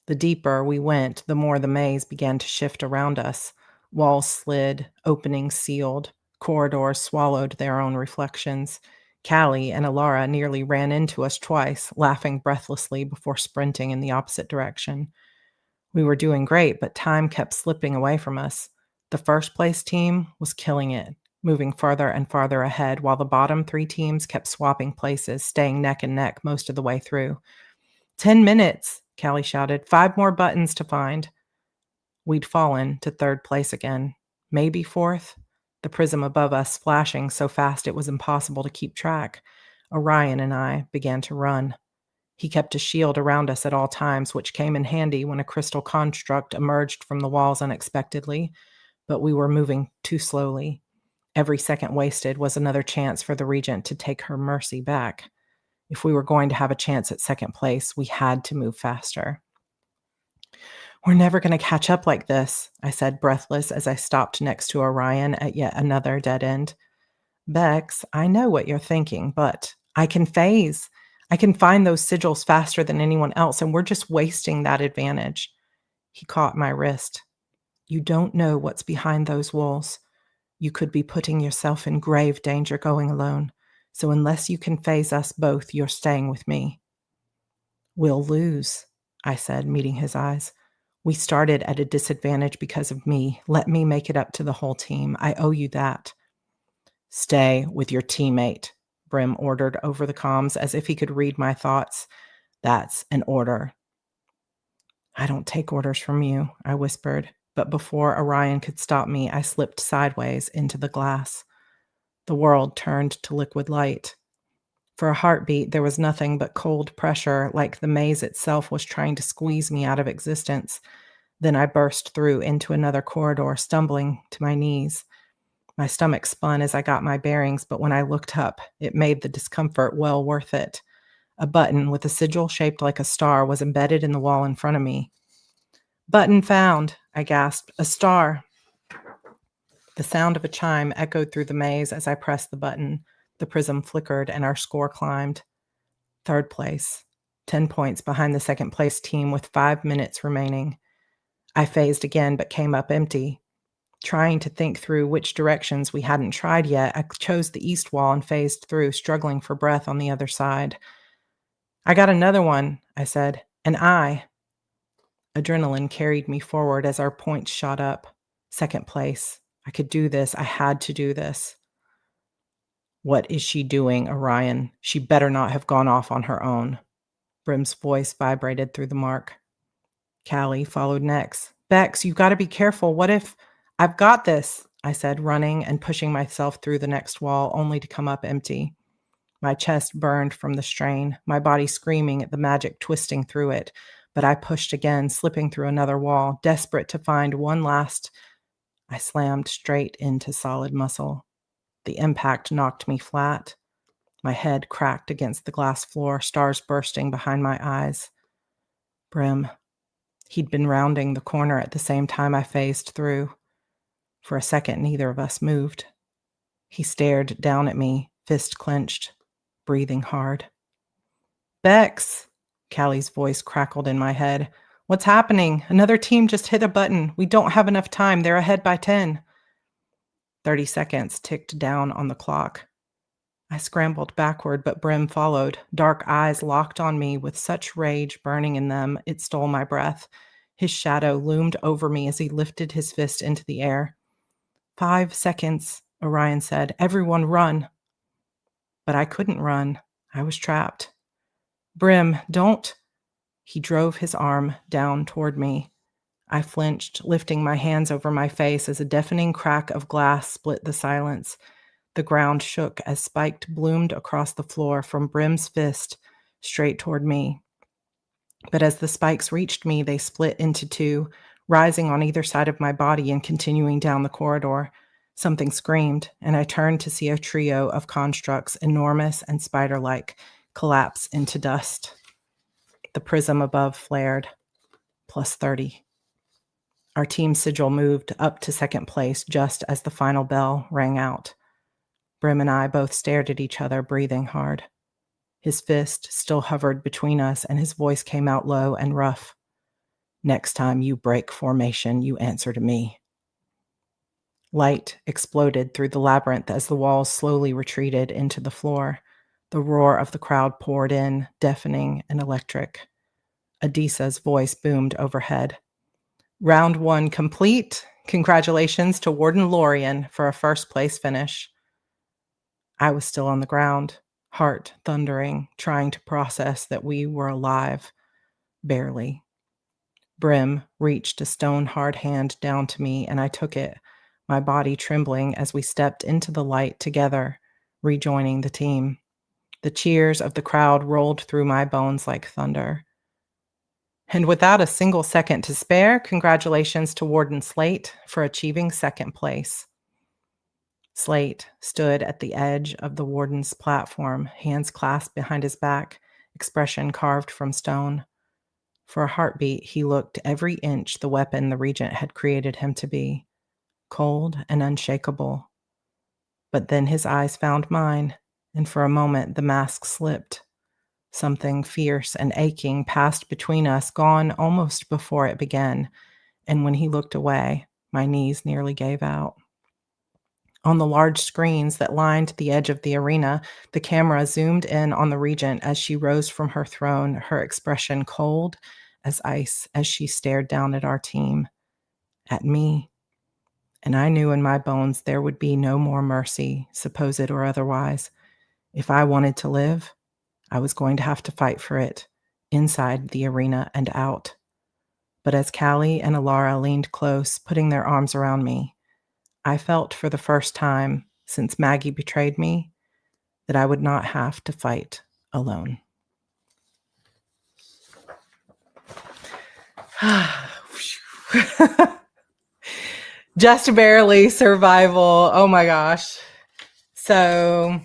The deeper we went, the more the maze began to shift around us. Walls slid, openings sealed, corridors swallowed their own reflections. Callie and Alara nearly ran into us twice, laughing breathlessly before sprinting in the opposite direction. We were doing great, but time kept slipping away from us. The 1st place team was killing it, moving farther and farther ahead, while the bottom 3 teams kept swapping places, staying neck and neck most of the way through. 10 minutes, Callie shouted. 5 more buttons to find. We'd fallen to 3rd place again, maybe 4th, the prism above us flashing so fast it was impossible to keep track. Orion and I began to run. He kept a shield around us at all times, which came in handy when a crystal construct emerged from the walls unexpectedly, but we were moving too slowly. Every second wasted was another chance for the Regent to take her mercy back. If we were going to have a chance at 2nd place, we had to move faster. We're never going to catch up like this, I said, breathless, as I stopped next to Orion at yet another dead end. Bex, I know what you're thinking, but I can phase. I can find those sigils faster than anyone else, and we're just wasting that advantage. He caught my wrist. You don't know what's behind those walls. You could be putting yourself in grave danger going alone. So unless you can phase us both, you're staying with me. We'll lose, I said, meeting his eyes. We started at a disadvantage because of me. Let me make it up to the whole team. I owe you that. Stay with your teammate, Brim ordered over the comms as if he could read my thoughts. That's an order. I don't take orders from you, I whispered, but before Orion could stop me, I slipped sideways into the glass. The world turned to liquid light. For a heartbeat, there was nothing but cold pressure, like the maze itself was trying to squeeze me out of existence. Then I burst through into another corridor, stumbling to my knees. My stomach spun as I got my bearings, but when I looked up, it made the discomfort well worth it. A button with a sigil shaped like a star was embedded in the wall in front of me. Button found, I gasped. A star. The sound of a chime echoed through the maze as I pressed the button. The prism flickered and our score climbed. 3rd place, 10 points behind the 2nd place team with 5 minutes remaining. I phased again but came up empty. Trying to think through which directions we hadn't tried yet, I chose the east wall and phased through, struggling for breath on the other side. I got another one, I said. An eye. Adrenaline carried me forward as our points shot up. 2nd place. I could do this. I had to do this. What is she doing, Orion? She better not have gone off on her own. Brim's voice vibrated through the mark. Callie followed next. Bex, you've got to be careful. What if... I've got this, I said, running and pushing myself through the next wall, only to come up empty. My chest burned from the strain, my body screaming at the magic twisting through it. But I pushed again, slipping through another wall, desperate to find one last... I slammed straight into solid muscle. The impact knocked me flat. My head cracked against the glass floor, stars bursting behind my eyes. Brim. He'd been rounding the corner at the same time I phased through. For a second, neither of us moved. He stared down at me, fist clenched, breathing hard. Bex, Callie's voice crackled in my head. What's happening? Another team just hit a button. We don't have enough time. They're ahead by 10. 30 seconds ticked down on the clock. I scrambled backward, but Brim followed, dark eyes locked on me with such rage burning in them it stole my breath. His shadow loomed over me as he lifted his fist into the air. 5 seconds, Orion said. Everyone run. But I couldn't run. I was trapped. Brim, don't. He drove his arm down toward me. I flinched, lifting my hands over my face as a deafening crack of glass split the silence. The ground shook as spiked bloomed across the floor from Brim's fist straight toward me. But as the spikes reached me, they split into 2, rising on either side of my body and continuing down the corridor. Something screamed, and I turned to see a trio of constructs, enormous and spider-like, collapse into dust. The prism above flared. +30. Our team sigil moved up to second place just as the final bell rang out. Brim and I both stared at each other, breathing hard. His fist still hovered between us, and his voice came out low and rough. Next time you break formation, you answer to me. Light exploded through the labyrinth as the walls slowly retreated into the floor. The roar of the crowd poured in, deafening and electric. Adisa's voice boomed overhead. Round 1 complete. Congratulations to Warden Lorian for a first-place finish. I was still on the ground, heart thundering, trying to process that we were alive. Barely. Brim reached a stone-hard hand down to me, and I took it, my body trembling as we stepped into the light together, rejoining the team. The cheers of the crowd rolled through my bones like thunder. And without a single second to spare, congratulations to Warden Slate for achieving second place. Slate stood at the edge of the warden's platform, hands clasped behind his back, expression carved from stone. For a heartbeat, he looked every inch the weapon the regent had created him to be, cold and unshakable. But then his eyes found mine, and for a moment the mask slipped. Something fierce and aching passed between us, gone almost before it began, and when he looked away, my knees nearly gave out. On the large screens that lined the edge of the arena, the camera zoomed in on the regent as she rose from her throne, her expression cold as ice as she stared down at our team, at me. And I knew in my bones there would be no more mercy, supposed or otherwise. If I wanted to live, I was going to have to fight for it, inside the arena and out. But as Callie and Alara leaned close, putting their arms around me, I felt for the first time since Maggie betrayed me that I would not have to fight alone. Just barely survival. Oh my gosh. So,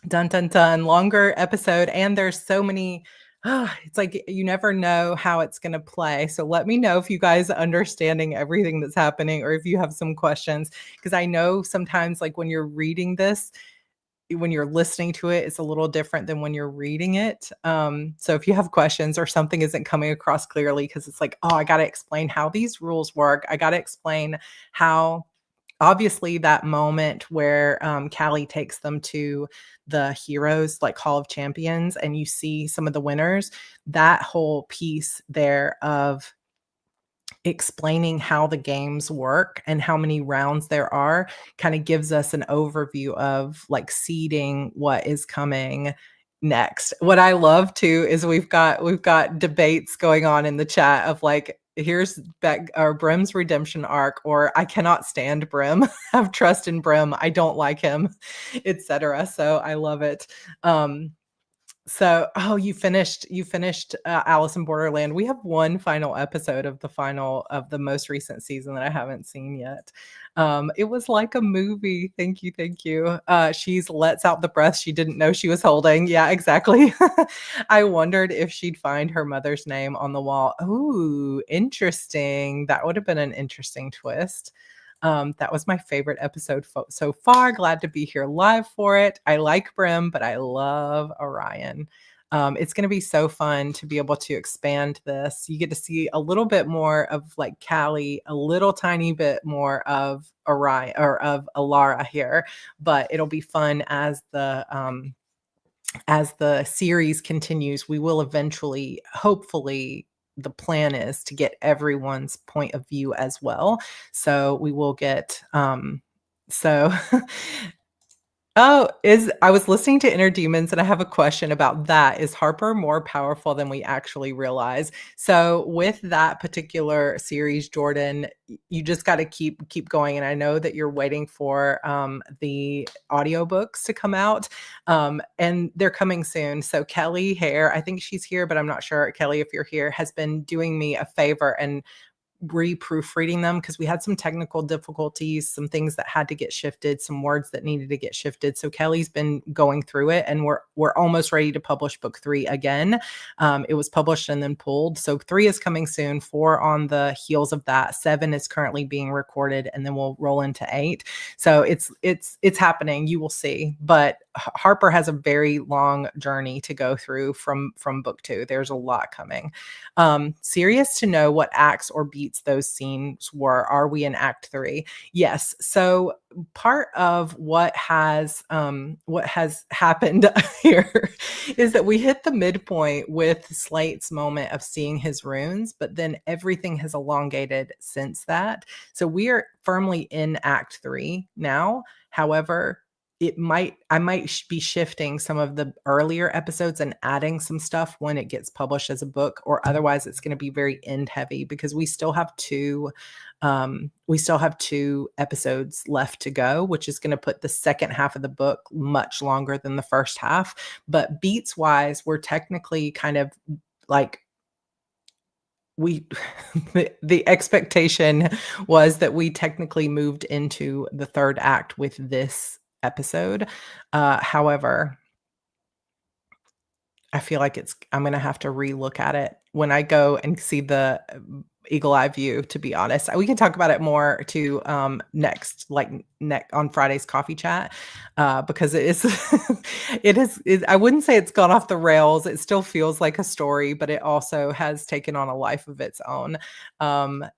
dun dun dun, longer episode, and there's so many. It's like you never know how it's going to play. So let me know if you guys are understanding everything that's happening, or if you have some questions, because I know sometimes, like when you're reading this, when you're listening to it, it's a little different than when you're reading it. So if you have questions or something isn't coming across clearly, because it's like, oh, I got to explain how these rules work. I got to explain how, obviously, that moment where Callie takes them to the heroes, like Hall of Champions, and you see some of the winners, that whole piece there of explaining how the games work and how many rounds there are kind of gives us an overview of like seeding what is coming next. What I love too is we've got debates going on in the chat of like, here's Beck or Brim's redemption arc, or I cannot stand Brim. Have trust in Brim. I don't like him, etc. So I love it. So, oh, you finished Alice in Borderland. We have one final episode of the most recent season that I haven't seen yet. It was like a movie. Thank you, thank you. She's lets out the breath she didn't know she was holding. Yeah, exactly. I wondered if she'd find her mother's name on the wall. Ooh, interesting. That would have been an interesting twist. That was my favorite episode so far. Glad to be here live for it. I like Brim, but I love Orion. It's going to be so fun to be able to expand this. You get to see a little bit more of like Callie, a little tiny bit more of Orion or of Alara here, but it'll be fun as the series continues. We will eventually, hopefully, the plan is to get everyone's point of view as well. So we will get so I was listening to Inner Demons, and I have a question about that. Is Harper more powerful than we actually realize? So with that particular series, Jordan, you just got to keep going. And I know that you're waiting for the audiobooks to come out, and they're coming soon. So Kelly Hare, I think she's here, but I'm not sure. Kelly, if you're here, has been doing me a favor and re-proofreading them because we had some technical difficulties, some things that had to get shifted, some words that needed to get shifted. So Kelly's been going through it, and we're almost ready to publish book 3 again. It was published and then pulled. So 3 is coming soon, 4 on the heels of that. 7 is currently being recorded, and then we'll roll into 8. So it's happening. You will see. But Harper has a very long journey to go through from book 2. There's a lot coming. Serious to know what acts or beats those scenes were. Are we in Act 3? Yes. So part of what has happened here is that we hit the midpoint with Slate's moment of seeing his runes, but then everything has elongated since that. So we are firmly in Act 3 now. However, I might be shifting some of the earlier episodes and adding some stuff when it gets published as a book, or otherwise it's going to be very end heavy because we still have 2 episodes left to go, which is going to put the second half of the book much longer than the first half. But beats wise, we're technically kind of like the expectation was that we technically moved into the 3rd act with this episode. However, I feel like I'm going to have to relook at it when I go and see the eagle eye view, to be honest. We can talk about it more too next on Friday's coffee chat, because I wouldn't say it's gone off the rails. It still feels like a story, but it also has taken on a life of its own.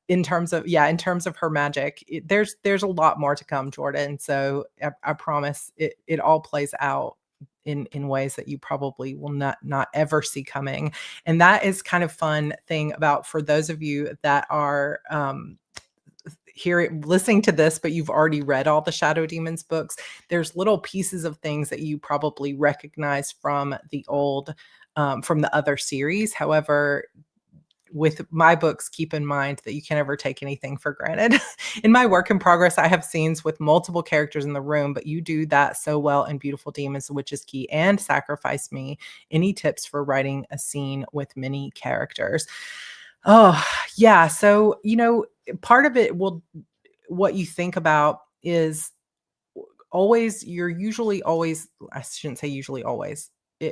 In terms of her magic, there's a lot more to come, Jordan. So I promise it all plays out in ways that you probably will not ever see coming. And that is kind of fun thing about, for those of you that are listening to this, but you've already read all the Shadow Demons books, there's little pieces of things that you probably recognize from the other series. However, with my books, keep in mind that you can't ever take anything for granted. In my work in progress, I have scenes with multiple characters in the room, but you do that so well in Beautiful Demons, The Witch's Key, and Sacrifice Me. Any tips for writing a scene with many characters? Oh, yeah. So, part of it what you think about is you're usually always, I shouldn't say usually always.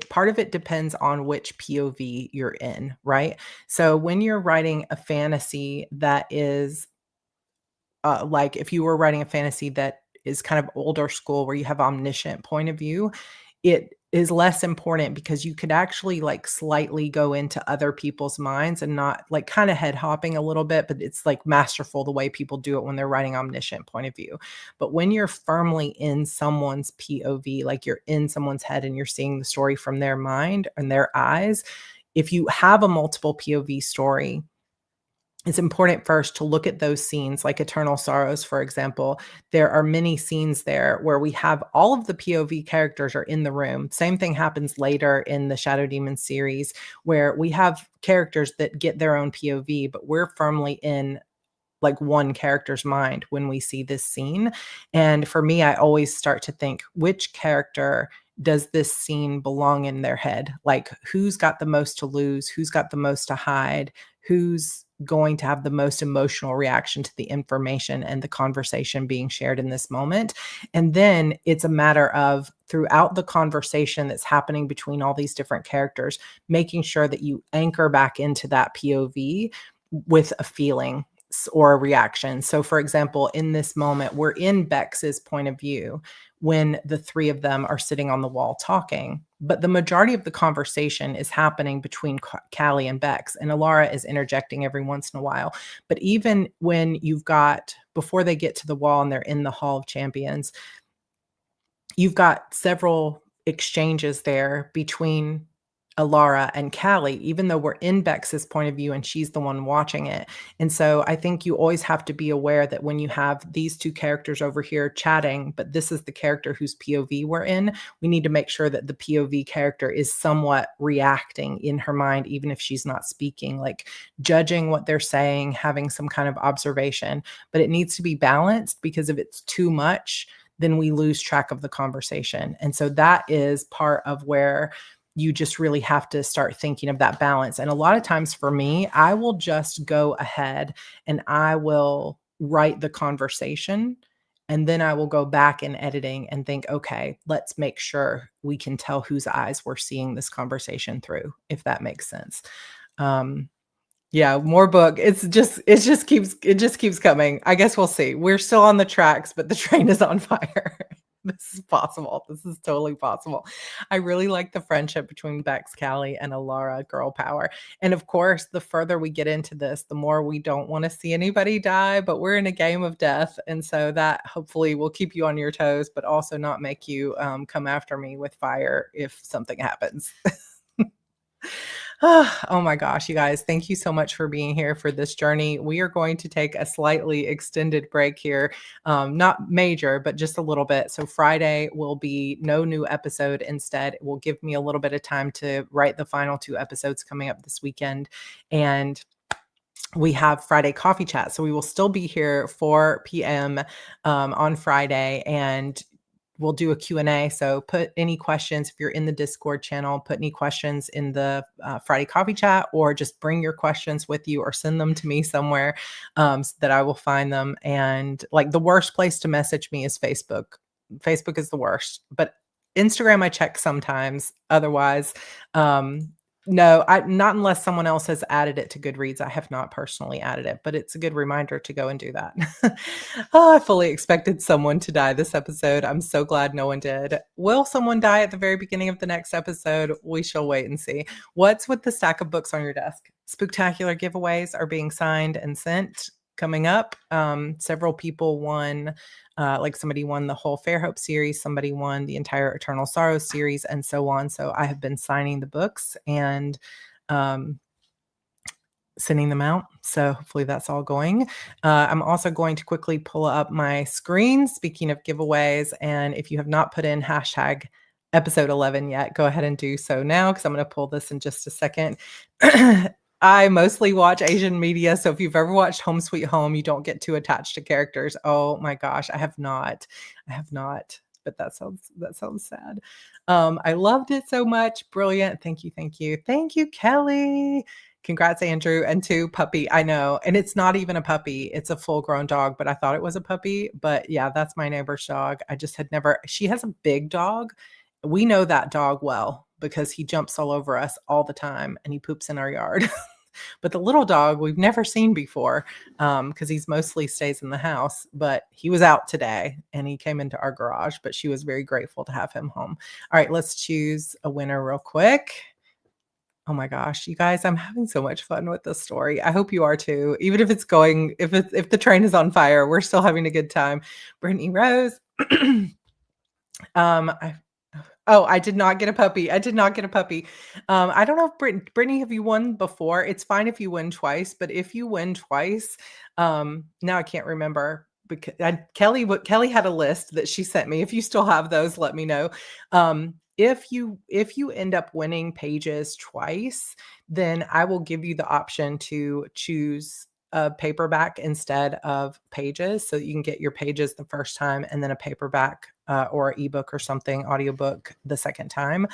Part of it depends on which POV you're in, right? So when you're writing a fantasy that is like if you were writing a fantasy that is kind of older school where you have omniscient point of view, it is less important because you could actually like slightly go into other people's minds and not like kind of head hopping a little bit, but it's like masterful the way people do it when they're writing omniscient point of view. But when you're firmly in someone's POV, like you're in someone's head and you're seeing the story from their mind and their eyes, if you have a multiple POV story, it's important first to look at those scenes, like Eternal Sorrows, for example. There are many scenes there where we have all of the POV characters are in the room. Same thing happens later in the Shadow Demon series, where we have characters that get their own POV, but we're firmly in like one character's mind when we see this scene. And for me, I always start to think, which character does this scene belong in their head? Like, who's got the most to lose? Who's got the most to hide? Who's going to have the most emotional reaction to the information and the conversation being shared in this moment? And then it's a matter of, throughout the conversation that's happening between all these different characters, making sure that you anchor back into that POV with a feeling or a reaction. So for example, in this moment, we're in Bex's point of view when the 3 of them are sitting on the wall talking, but the majority of the conversation is happening between Callie and Bex, and Alara is interjecting every once in a while. But even when before they get to the wall and they're in the Hall of Champions, you've got several exchanges there between Alara and Callie, even though we're in Bex's point of view and she's the one watching it. And so I think you always have to be aware that when you have these 2 characters over here chatting, but this is the character whose POV we're in, we need to make sure that the POV character is somewhat reacting in her mind, even if she's not speaking, like judging what they're saying, having some kind of observation. But it needs to be balanced, because if it's too much, then we lose track of the conversation. And so that is part of where you just really have to start thinking of that balance. And a lot of times for me, I will just go ahead and I will write the conversation, and then I will go back in editing and think, okay, let's make sure we can tell whose eyes we're seeing this conversation through, if that makes sense. Um, yeah, more book. It just keeps coming. I guess we'll see. We're still on the tracks, but the train is on fire. This is possible. This is totally possible. I really like the friendship between Bex, Callie, and Alara, girl power. And of course, the further we get into this, the more we don't want to see anybody die, but we're in a game of death. And so that hopefully will keep you on your toes, but also not make you come after me with fire if something happens. Oh my gosh, you guys, thank you so much for being here for this journey. We are going to take a slightly extended break here, not major, but just a little bit. So Friday will be no new episode. Instead, it will give me a little bit of time to write the final 2 episodes coming up this weekend. And we have Friday coffee chat. So we will still be here 4 p.m. On Friday, and we'll do a Q&A. So put any questions, if you're in the Discord channel, put any questions in the Friday coffee chat, or just bring your questions with you or send them to me somewhere so that I will find them. And like, the worst place to message me is Facebook. Facebook is the worst, but Instagram I check sometimes. Otherwise, no, not unless someone else has added it to Goodreads. I have not personally added it, but it's a good reminder to go and do that. Oh, I fully expected someone to die this episode. I'm so glad no one did. Will someone die at the very beginning of the next episode? We shall wait and see. What's with the stack of books on your desk? Spooktacular giveaways are being signed and sent coming up. Several people won, like somebody won the whole Fairhope series, somebody won the entire Eternal Sorrows series, and so on. So I have been signing the books and sending them out. So hopefully that's all going. I'm also going to quickly pull up my screen, speaking of giveaways. And if you have not put in hashtag episode 11 yet, go ahead and do so now, because I'm going to pull this in just a second. I mostly watch Asian media. So if you've ever watched Home Sweet Home, you don't get too attached to characters. Oh my gosh, I have not. But that sounds sad. I loved it so much. Brilliant. Thank you, Kelly. Congrats, Andrew. And to puppy. I know. And it's not even a puppy. It's a full grown dog, but I thought it was a puppy. But yeah, that's my neighbor's dog. I just had never, she has a big dog. We know that dog well because he jumps all over us all the time and he poops in our yard. But the little dog we've never seen before, because he's mostly stays in the house, but he was out today and he came into our garage, but she was very grateful to have him home. All right, let's choose a winner real quick. Oh my gosh, you guys, I'm having so much fun with this story. I hope you are too. Even if it's going, if the train is on fire, we're still having a good time. Brittany Rose. I did not get a puppy. I don't know if Brittany, have you won before? It's fine if you win twice, but if you win twice, now I can't remember, because Kelly had a list that she sent me. If you still have those, let me know. If you end up winning pages twice, then I will give you the option to choose a paperback instead of pages, so you can get your pages the first time and then a paperback or ebook or something, audiobook, the second time.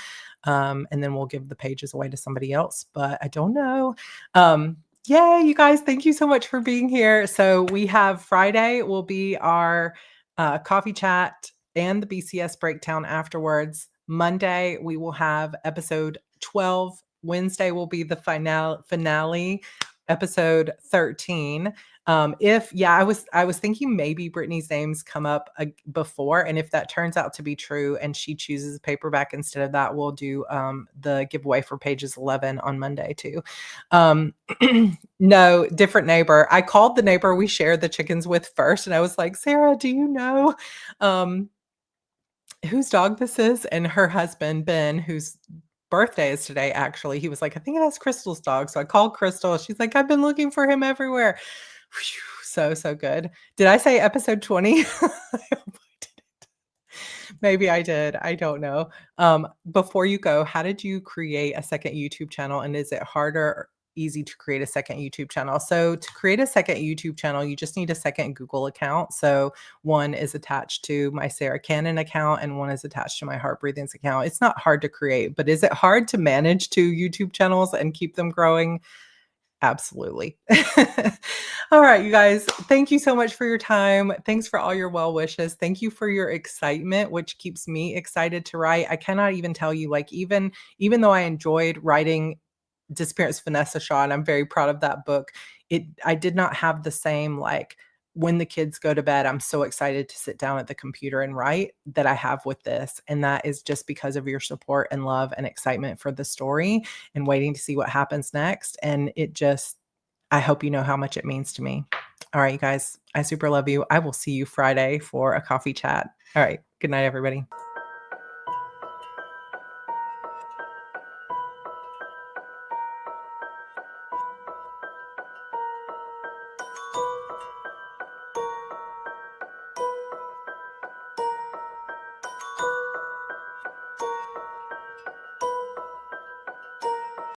And then we'll give the pages away to somebody else, but I don't know. Yay, you guys, thank you so much for being here. So we have Friday will be our coffee chat and the BCS breakdown afterwards. Monday, we will have episode 12. Wednesday will be the finale, episode 13. I was thinking maybe Brittany's names come up before, and if that turns out to be true and she chooses a paperback instead of that, we'll do the giveaway for pages 11 on Monday too. No, different neighbor. I called the neighbor we shared the chickens with first, and I was like, Sarah, do you know whose dog this is? And her husband, Ben, whose birthday is today, actually, he was like, I think that's Crystal's dog. So I called Crystal. She's like, I've been looking for him everywhere. Whew, so good. Did I say episode 20? I hope I didn't. Maybe I did. I don't know. Before you go, how did you create a second YouTube channel? And is it harder? easy to create a second YouTube channel. So to create a second YouTube channel, you just need a second Google account. So one is attached to my Sarra Cannon account and one is attached to my Heart Breathings account. It's not hard to create, but is it hard to manage two YouTube channels and keep them growing? Absolutely. All right, you guys, thank you so much for your time. Thanks for all your well wishes. Thank you for your excitement, which keeps me excited to write. I cannot even tell you, like, even though I enjoyed writing Disappearance of Vanessa Shaw, and I'm very proud of that book, I did not have the same, like, when the kids go to bed, I'm so excited to sit down at the computer and write that I have with this. And that is just because of your support and love and excitement for the story and waiting to see what happens next. And I hope you know how much it means to me. All right, you guys, I super love you. I will see you Friday for a coffee chat. All right. Good night, everybody.